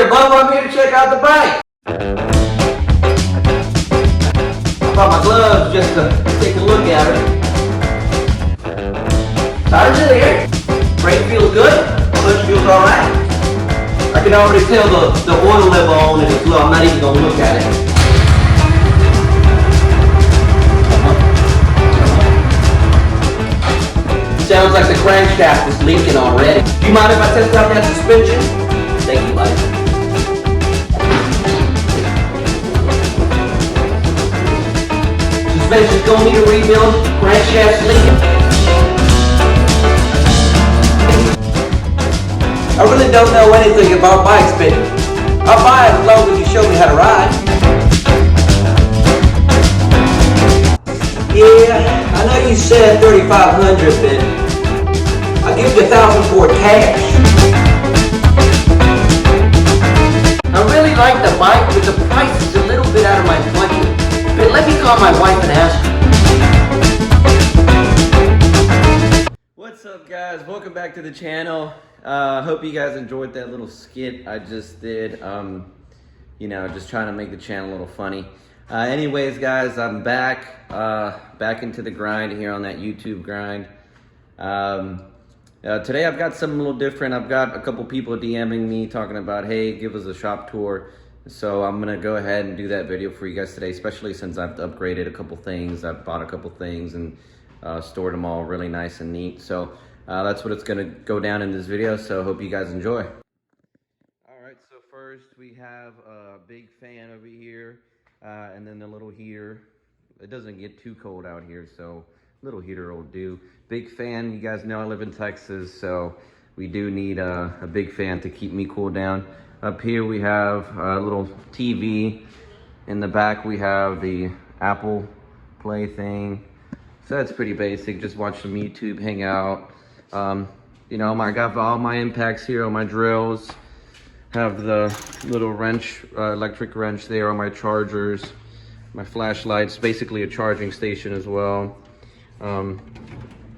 Alright, Bubba, I'm here to check out the bike. I brought my gloves just to take a look at her. Tires are there. Brake feels good. Clutch feels alright. I can already tell the oil level on it is low. I'm not even going to look at it. Sounds like the crankshaft is leaking already. Do you mind if I test out that suspension? Thank you, buddy. Suspension's gonna need a rebuild. Crankshaft's leaking. I really don't know anything about bikes, but I'll buy it as long as you show me how to ride. Yeah, I know you said $3,500, but I'll give you $1,000 for it cash. I really like the bike, but the price is a little bit out of my budget. But let me call my wife and ask her. What's up, guys? Welcome back to the channel. Hope you guys enjoyed that little skit I just did. You know, just trying to make the channel a little funny. Anyways, guys, I'm back into the grind here on that YouTube grind. Today I've got something a little different. I've got a couple people DMing me talking about, hey, give us a shop tour. So I'm gonna go ahead and do that video for you guys today, especially since I've upgraded a couple things. I've bought a couple things and stored them all really nice and neat. So that's what it's gonna go down in this video. So hope you guys enjoy. All right, so first we have a big fan over here. And then the little heater. It doesn't get too cold out here, so little heater will do. Big fan, you guys know I live in Texas, so we do need a big fan to keep me cool down. Up here we have a little TV. In the back we have the Apple Play thing. So that's pretty basic, just watch some YouTube, hang out. You know, I got all my impacts here on my drills. Have the little wrench, electric wrench there on my chargers, my flashlights, basically a charging station as well.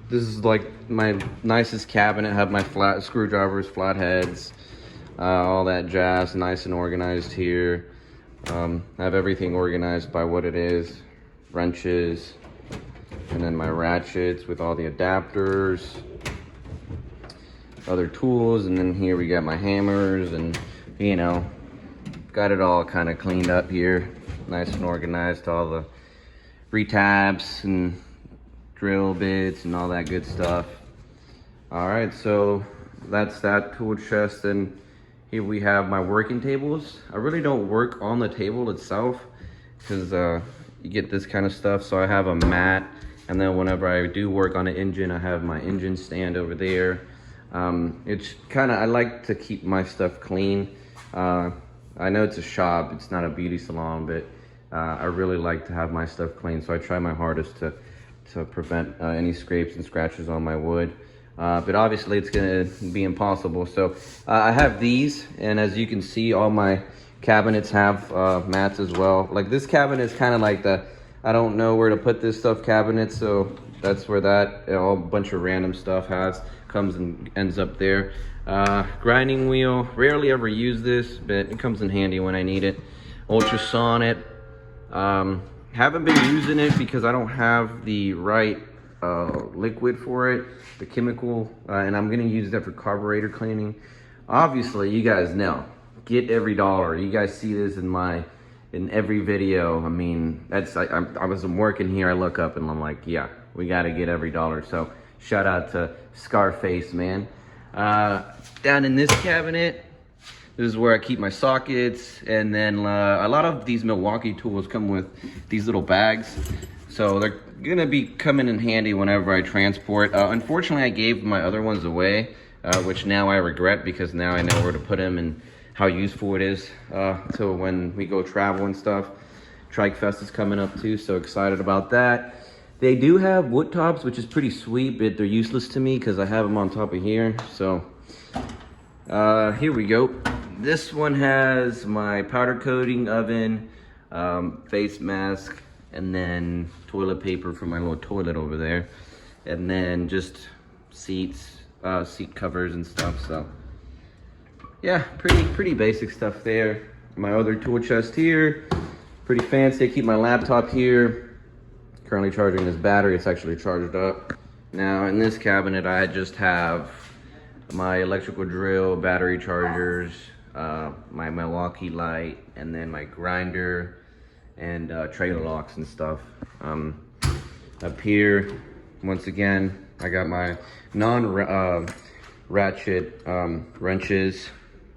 This is like my nicest cabinet. Have my flat screwdrivers, flatheads, all that jazz, nice and organized here. Have everything organized by what it is, wrenches, and then my ratchets with all the adapters. Other tools, and then here we got my hammers, and you know, got it all kind of cleaned up here, nice and organized, all the retabs and drill bits and all that good stuff. All right, so that's that tool chest, and here we have my working tables. I really don't work on the table itself because you get this kind of stuff, so I have a mat, and then whenever I do work on an engine, I have my engine stand over there. It's kind of, I like to keep my stuff clean. I know it's a shop, it's not a beauty salon, but I really like to have my stuff clean, so I try my hardest to prevent any scrapes and scratches on my wood. But obviously it's gonna be impossible. So I have these, and as you can see, all my cabinets have mats as well. Like this cabinet is kind of like the, I don't know where to put this stuff cabinet, so that's where that, a bunch of random stuff comes and ends up there. Grinding wheel, rarely ever use this, but it comes in handy when I need it. Ultrasonic, haven't been using it because I don't have the right liquid for it, the chemical, and I'm gonna use that for carburetor cleaning. Obviously, you guys know, get every dollar. You guys see this in every video. I mean, that's, I was working here, I look up and I'm like, yeah, we gotta get every dollar. So shout out to Scarface, man. Down in this cabinet, this is where I keep my sockets, and then a lot of these Milwaukee tools come with these little bags, so they're gonna be coming in handy whenever I transport. Unfortunately, I gave my other ones away, which now I regret because now I know where to put them and how useful it is. So when we go travel and stuff, Trike Fest is coming up too, so excited about that. They do have wood tops, which is pretty sweet, but they're useless to me because I have them on top of here. So here we go. This one has my powder coating oven, face mask, and then toilet paper for my little toilet over there. And then just seats, seat covers and stuff. So yeah, pretty basic stuff there. My other tool chest here, pretty fancy. I keep my laptop here. Currently charging this battery. It's actually charged up. Now in this cabinet, I just have my electrical drill, battery chargers, my Milwaukee light, and then my grinder and trailer locks and stuff. Up here, once again, I got my non-ratchet wrenches,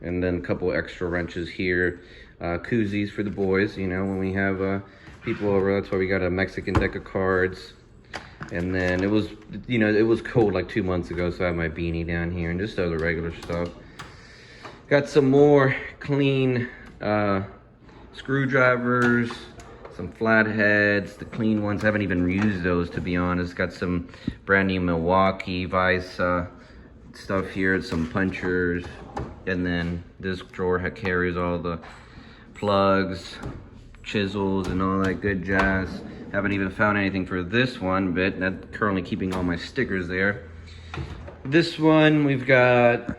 and then a couple extra wrenches here. Koozies for the boys, you know, when we have people over. That's why we got a Mexican deck of cards. And then it was, you know, it was cold like 2 months ago, so I have my beanie down here and just other regular stuff. Got some more clean screwdrivers, some flatheads, the clean ones. I haven't even used those, to be honest. Got some brand new Milwaukee Vice stuff here, some punchers. And then this drawer carries all the plugs, chisels, and all that good jazz. Haven't even found anything for this one, but I'm currently keeping all my stickers there. This one, we've got,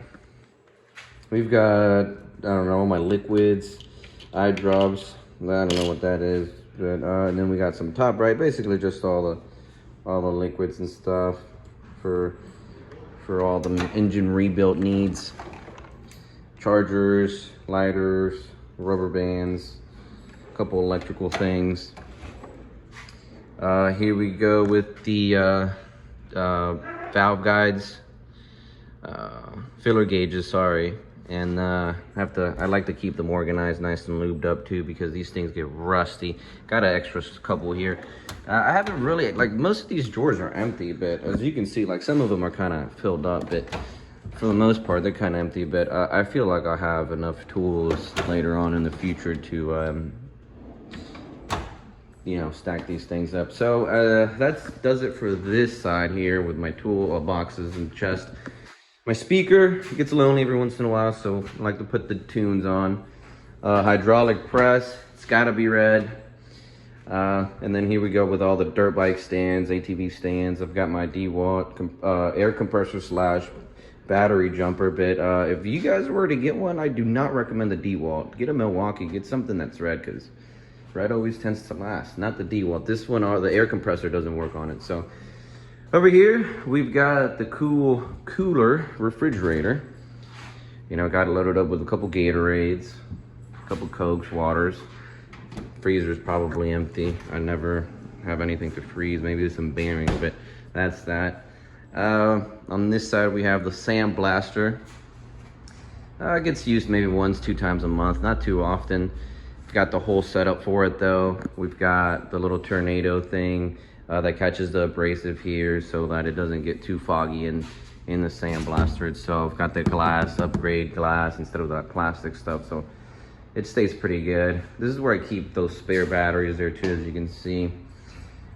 I don't know, my liquids, eye drops. I don't know what that is, but and then we got some Top Right, basically just all the liquids and stuff for all the engine rebuild needs. Chargers, lighters, rubber bands, a couple electrical things. Here we go with the valve guides, filler gauges, sorry. And I like to keep them organized, nice and lubed up too, because these things get rusty. Got an extra couple here. I haven't really, like, most of these drawers are empty, but as you can see, like, some of them are kind of filled up, but for the most part, they're kind of empty. But I feel like I'll have enough tools later on in the future to, you know, stack these things up. So that does it for this side here with my tool boxes and chest. My speaker gets lonely every once in a while, so I like to put the tunes on. Hydraulic press, it's gotta be red. And then here we go with all the dirt bike stands, ATV stands. I've got my DeWalt air compressor slash battery jumper. But if you guys were to get one, I do not recommend the DeWalt. Get a Milwaukee, get something that's red, because red always tends to last, not the DeWalt. This one, the air compressor doesn't work on it. So over here, we've got the cooler refrigerator. You know, got it loaded up with a couple Gatorades, a couple Cokes, waters. Freezer's probably empty. I never have anything to freeze. Maybe some bearings, but that's that. On this side, we have the Sandblaster. It gets used maybe 1-2 times a month, not too often. Got the whole setup for it though. We've got the little tornado thing that catches the abrasive here so that it doesn't get too foggy in the Sandblaster itself. Got the glass, upgrade glass instead of that plastic stuff, so it stays pretty good. This is where I keep those spare batteries there too, as you can see.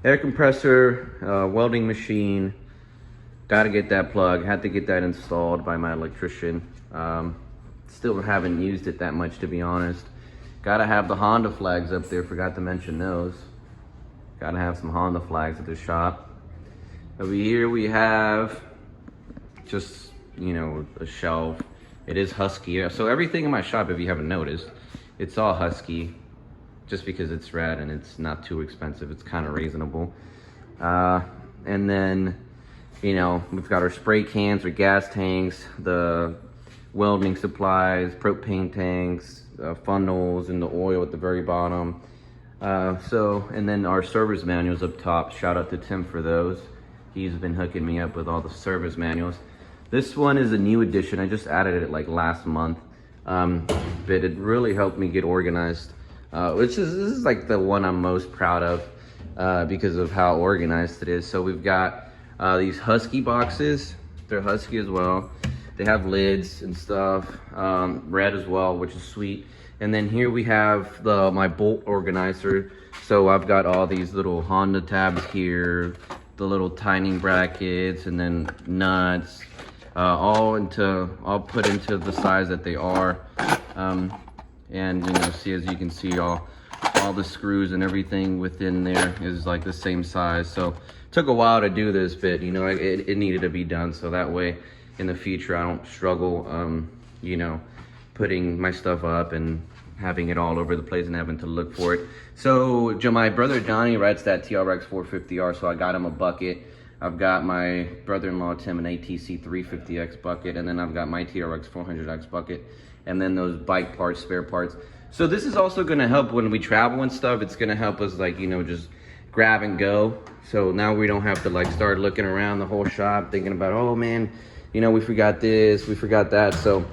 Air compressor, welding machine. Gotta get that plug. Had to get that installed by my electrician. Still haven't used it that much, to be honest. Gotta have the Honda flags up there, forgot to mention those. Gotta have some Honda flags at the shop. Over here we have just, you know, a shelf. It is Husky. So everything in my shop, if you haven't noticed, it's all Husky, just because it's red and it's not too expensive. It's kind of reasonable. And then, you know, we've got our spray cans or gas tanks, the welding supplies, propane tanks, funnels, and the oil at the very bottom. And then our service manuals up top. Shout out to Tim for those. He's been hooking me up with all the service manuals. This one is a new edition. I just added it like last month, but it really helped me get organized. This is like the one I'm most proud of because of how organized it is. So we've got these Husky boxes. They're Husky as well. They have lids and stuff, red as well, which is sweet. And then here we have my bolt organizer. So I've got all these little Honda tabs here, the little timing brackets, and then nuts, all put into the size that they are. And you know, as you can see, all the screws and everything within there is like the same size. So it took a while to do this, but you know, it needed to be done, so that way in the future I don't struggle, you know, putting my stuff up and having it all over the place and having to look for it. So my brother Johnny rides that TRX 450R, so I got him a bucket. I've got my brother-in-law Tim an ATC 350X bucket, and then I've got my TRX 400X bucket, and then those bike parts, spare parts. So this is also gonna help when we travel and stuff. It's gonna help us, like, you know, just grab and go. So now we don't have to like start looking around the whole shop thinking about, oh man, you know, we forgot this, we forgot that. So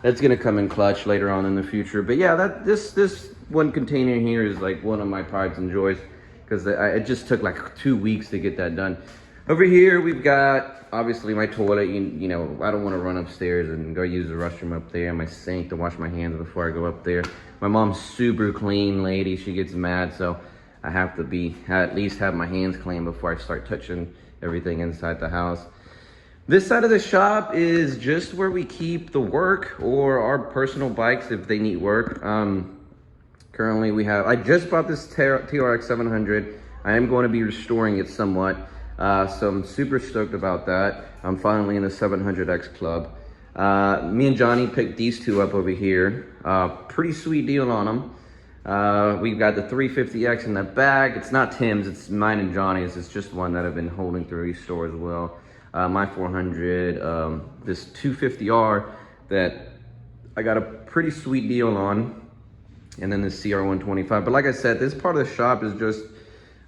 that's gonna come in clutch later on in the future. But yeah, this one container here is like one of my prides and joys, because it just took like 2 weeks to get that done. Over here we've got obviously my toilet. You know, I don't want to run upstairs and go use the restroom up there, my sink to wash my hands before I go up there. My mom's super clean lady, she gets mad, so I have to at least have my hands clean before I start touching everything inside the house. This side of the shop is just where we keep the work or our personal bikes if they need work. Currently I just bought this TRX 700. I am going to be restoring it somewhat. So I'm super stoked about that. I'm finally in the 700X club. Me and Johnny picked these two up over here. Pretty sweet deal on them. We've got the 350X in the back. It's not Tim's, it's mine and Johnny's. It's just one that I've been holding to restore as well. My 400, this 250R that I got a pretty sweet deal on, and then the CR125. But like I said, this part of the shop is just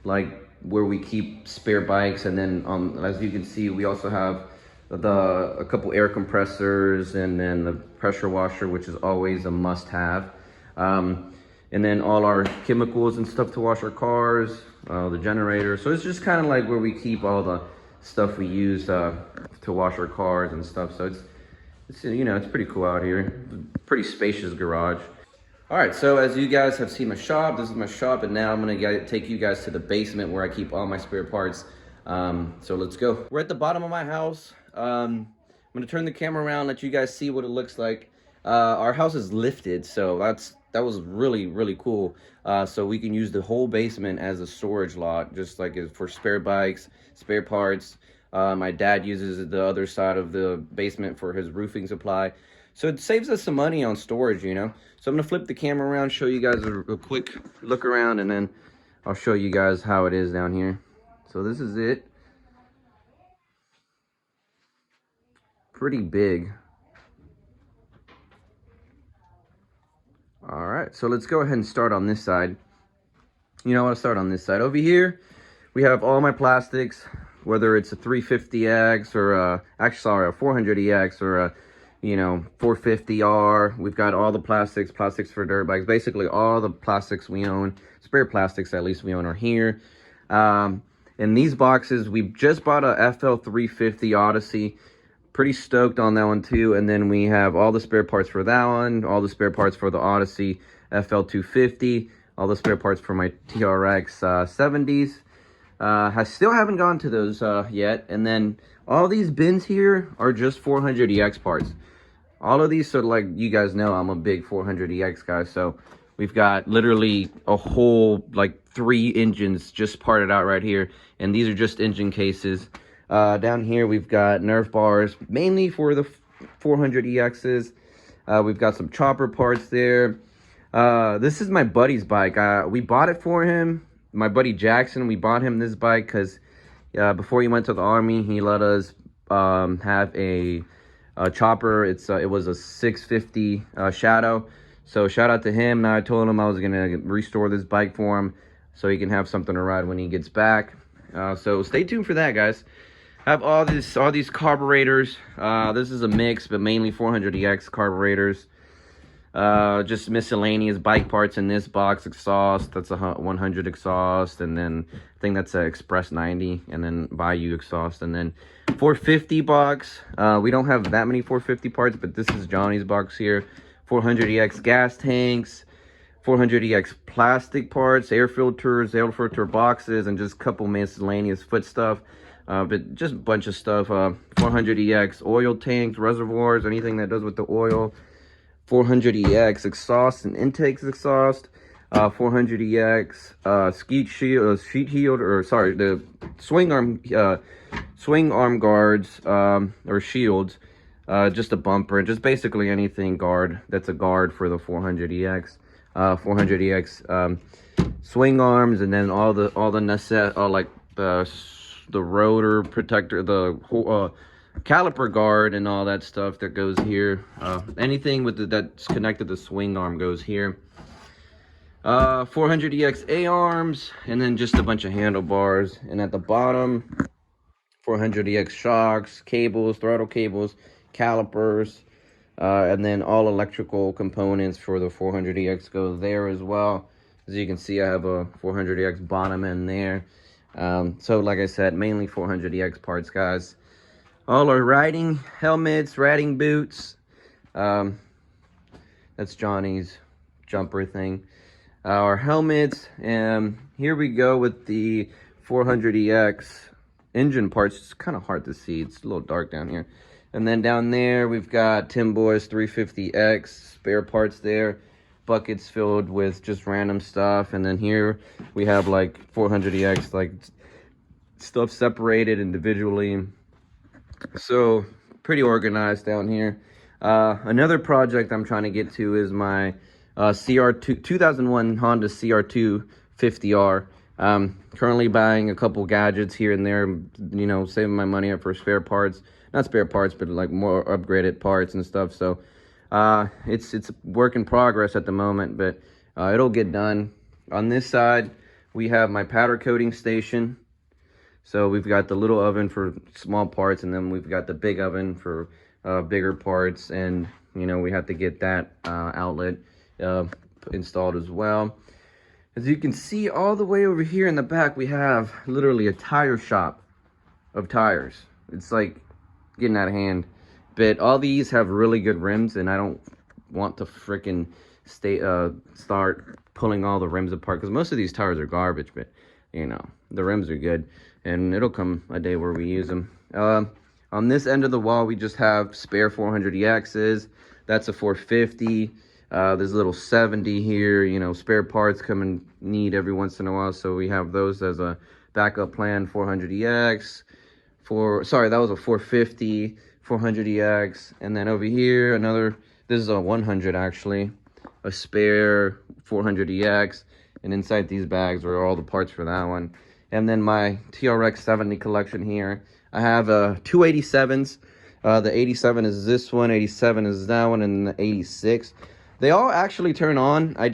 like where we keep spare bikes, and then as you can see, we also have a couple air compressors, and then the pressure washer, which is always a must-have, and then all our chemicals and stuff to wash our cars, the generator. So it's just kind of like where we keep all the stuff we use to wash our cars and stuff. So it's you know, it's pretty cool out here. Pretty spacious garage. All right, so as you guys have seen my shop, this is my shop, and now I'm gonna take you guys to the basement where I keep all my spare parts. So let's go. We're at the bottom of my house. I'm gonna turn the camera around, let you guys see what it looks like. Our house is lifted, so that was really, really cool. So we can use the whole basement as a storage lot, just like for spare bikes, spare parts. My dad uses the other side of the basement for his roofing supply. So it saves us some money on storage, you know. So I'm gonna flip the camera around, show you guys a quick look around, and then I'll show you guys how it is down here. So this is it. Pretty big. All right, so let's go ahead and start on this side. You know, I'll start on this side. Over here, we have all my plastics, whether it's a 350X or actually, sorry, a 400EX or a, you know, 450R. We've got all the plastics for dirt bikes. Basically, all the plastics we own, spare plastics at least we own, are here. In these boxes, we just bought a FL350 Odyssey. Pretty stoked on that one too. And then we have all the spare parts for that one, all the spare parts for the Odyssey FL250, all the spare parts for my TRX 70s. I still haven't gone to those yet. And then all these bins here are just 400EX parts. All of these, so like you guys know, I'm a big 400EX guy. So we've got literally a whole like 3 engines just parted out right here. And these are just engine cases. Down here we've got Nerf bars, mainly for the 400EXs. We've got some chopper parts there. This is my buddy's bike. We bought it for him. My buddy Jackson, we bought him this bike because before he went to the Army, he let us have a chopper. It was a 650 Shadow. So shout out to him. Now I told him I was gonna restore this bike for him so he can have something to ride when he gets back. So stay tuned for that, guys. I have all these carburetors. This is a mix, but mainly 400EX carburetors. Just miscellaneous bike parts in this box. Exhaust, that's a 100 exhaust, and then I think that's a Express 90, and then Bayou exhaust, and then 450 box. We don't have that many 450 parts, but this is Johnny's box here. 400EX gas tanks, 400EX plastic parts, air filters, air filter boxes, and just a couple miscellaneous foot stuff. But just a bunch of stuff. 400EX oil tanks, reservoirs, anything that does with the oil. 400EX exhaust and intakes exhaust. 400EX sheet shield, or sorry, the swing arm guards or shields. just a bumper, just basically anything guard that's a guard for the 400EX. 400EX swing arms, and then all the like the rotor protector, the caliper guard, and all that stuff that goes here. Anything with that's connected to swing arm goes here. 400EX A arms, and then just a bunch of handlebars. And at the bottom, 400EX shocks, cables, throttle cables, calipers, and then all electrical components for the 400EX go there as well. As you can see, I have a 400EX bottom end there. So like I said, mainly 400EX parts, guys. All our riding helmets, riding boots. That's Johnny's jumper thing. Our helmets, and here we go with the 400EX engine parts. It's kind of hard to see. It's a little dark down here. And then down there, we've got Tim Boy's 350X spare parts there. Buckets filled with just random stuff. And then here we have like 400EX, like stuff separated individually. So pretty organized down here. Another project I'm trying to get to is my CR2 2001 Honda CR2 50R. Currently buying a couple gadgets here and there, you know, saving my money up for spare parts. Not spare parts, but like more upgraded parts and stuff. So it's a work in progress at the moment, but it'll get done. On this side, we have my powder coating station. So we've got the little oven for small parts, and then we've got the big oven for bigger parts. And, you know, we have to get that outlet installed as well. As you can see, all the way over here in the back, we have literally a tire shop of tires. It's like getting out of hand. But all these have really good rims, and I don't want to freaking start pulling all the rims apart, because most of these tires are garbage, but, you know, the rims are good, and it'll come a day where we use them. On this end of the wall, we just have spare 400EXs. That's a 450. There's a little 70 here, you know, spare parts come in need every once in a while, so we have those as a backup plan. 400EX, that was a 450, 400EX, and then over here, this is a 100 actually, a spare 400EX, and inside these bags are all the parts for that one. And then my TRX 70 collection here, I have 2 87s. The 87 is this one, 87 is that one, and the 86. They all actually turn on. I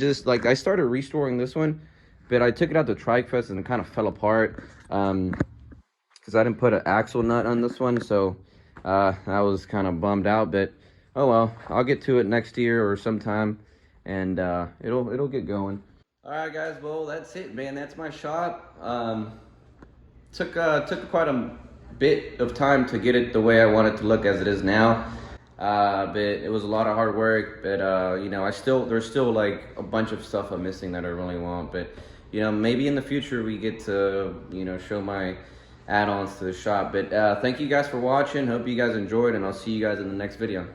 started restoring this one, but I took it out to Trike Fest and it kind of fell apart because I didn't put an axle nut on this one, so I was kind of bummed out. But oh well, I'll get to it next year or sometime, and it'll get going. All right, guys. Well, that's it, man. That's my shop. Took quite a bit of time to get it the way I want it to look as it is now. But it was a lot of hard work, but you know, there's still like a bunch of stuff I'm missing that I really want. But you know, maybe in the future we get to, you know, show my add-ons to the shop. But thank you guys for watching. Hope you guys enjoyed, and I'll see you guys in the next video.